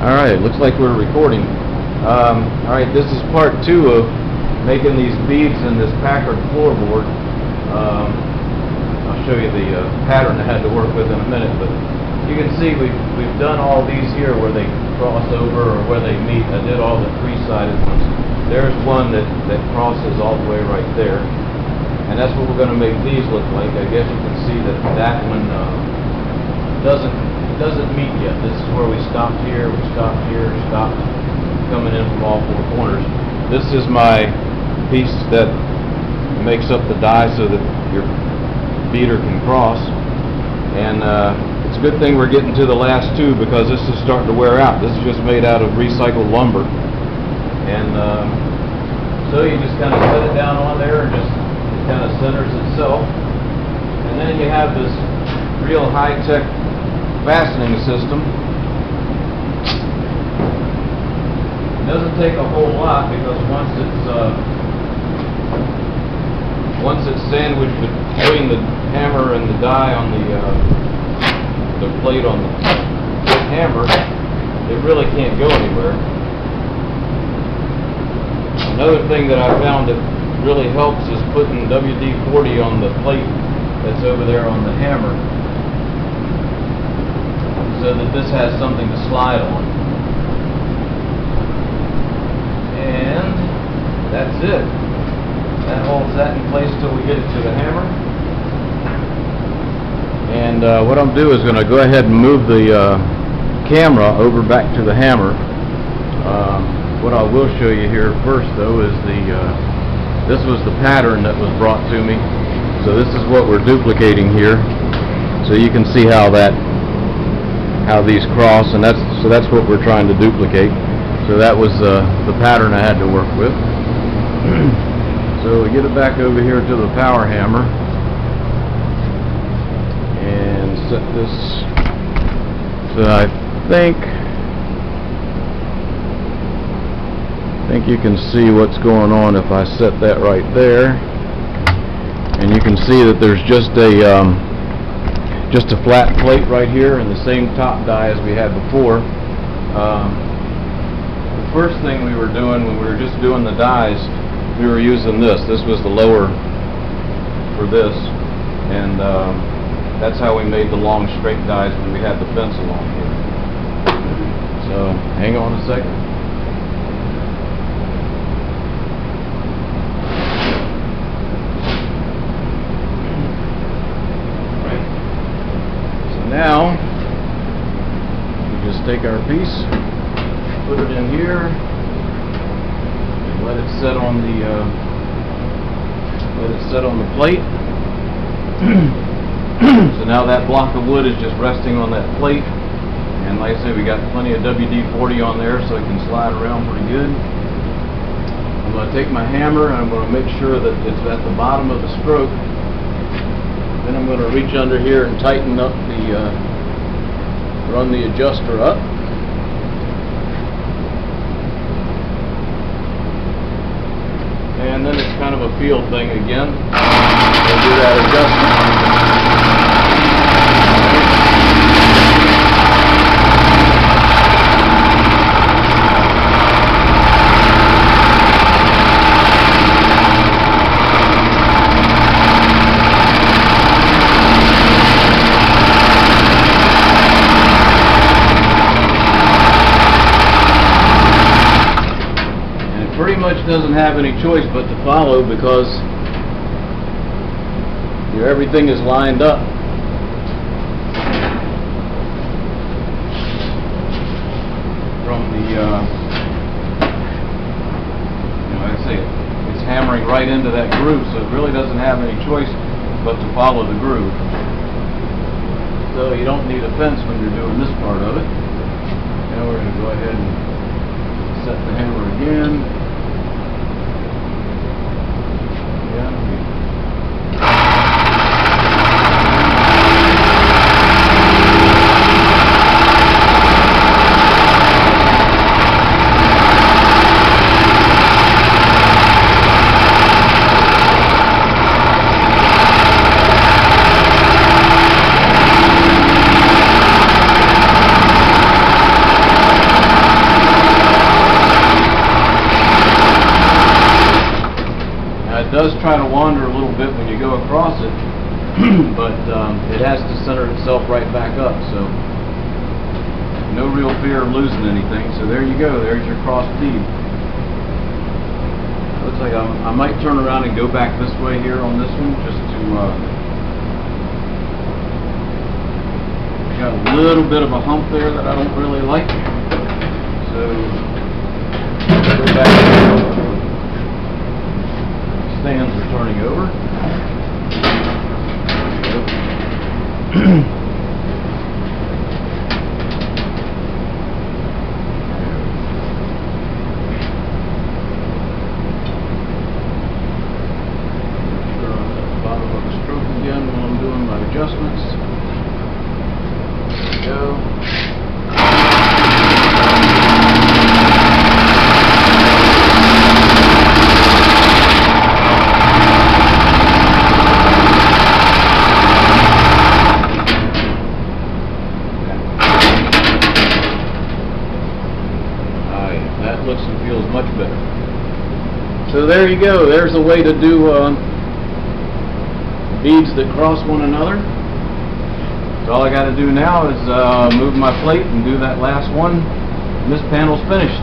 Alright, looks like we're recording. Alright, this is part 2 of making these beads in this Packard floorboard. I'll show you the pattern I had to work with in a minute, but you can see we've done all these here where they cross over or where they meet. I did all the three-sided ones. There's one that crosses all the way right there, and that's what we're going to make these look like. I guess you can see that one doesn't meet yet. This is where we stopped here, stopped coming in from all four corners. This is my piece that makes up the die so that your beater can cross, and it's a good thing we're getting to the last two because this is starting to wear out. This is just made out of recycled lumber, and so you just kind of set it down on there and it kind of centers itself, and then you have this real high-tech fastening system. It doesn't take a whole lot because once it's sandwiched between the hammer and the die on the plate on the hammer, it really can't go anywhere. Another thing that I found that really helps is putting WD-40 on the plate that's over there on the hammer, so that this has something to slide on. And that's it. That holds that in place till we get it to the hammer. And what I'm doing is going to go ahead and move the camera over back to the hammer. What I will show you here first, though, is this was the pattern that was brought to me. So this is what we're duplicating here. So you can see how these cross, and that's what we're trying to duplicate. So that was the pattern I had to work with. So we get it back over here to the power hammer and set this. So I think you can see what's going on if I set that right there, and you can see that there's just a flat plate right here and the same top die as we had before. The first thing we were doing when we were just doing the dies, we were using this. This was the lower for this, and that's how we made the long straight dies when we had the fence along here. So hang on a second. Now, we just take our piece, put it in here, and let it set on the plate. So now that block of wood is just resting on that plate, and like I said, we got plenty of WD-40 on there, so it can slide around pretty good. I'm going to take my hammer and I'm going to make sure that it's at the bottom of the stroke. Then I'm going to reach under here and tighten up run the adjuster up. And then it's kind of a feel thing again. We'll do that adjustment. Pretty much doesn't have any choice but to follow because everything is lined up. From the, like I say, it's hammering right into that groove, so it really doesn't have any choice but to follow the groove. So you don't need a fence when you're doing this part of it. Now we're going to go ahead and set the hammer again. does try to wander a little bit when you go across it, but it has to center itself right back up, so no real fear of losing anything. So there you go, there's your cross bead. Looks like I might turn around and go back this way here on this one, just to got a little bit of a hump there that I don't really like, so go back here. Stands are turning over. Bottom of the stroke again while I'm doing my adjustments. There we go. That looks and feels much better. So there you go. There's a way to do beads that cross one another. So all I got to do now is move my plate and do that last one, and this panel's finished.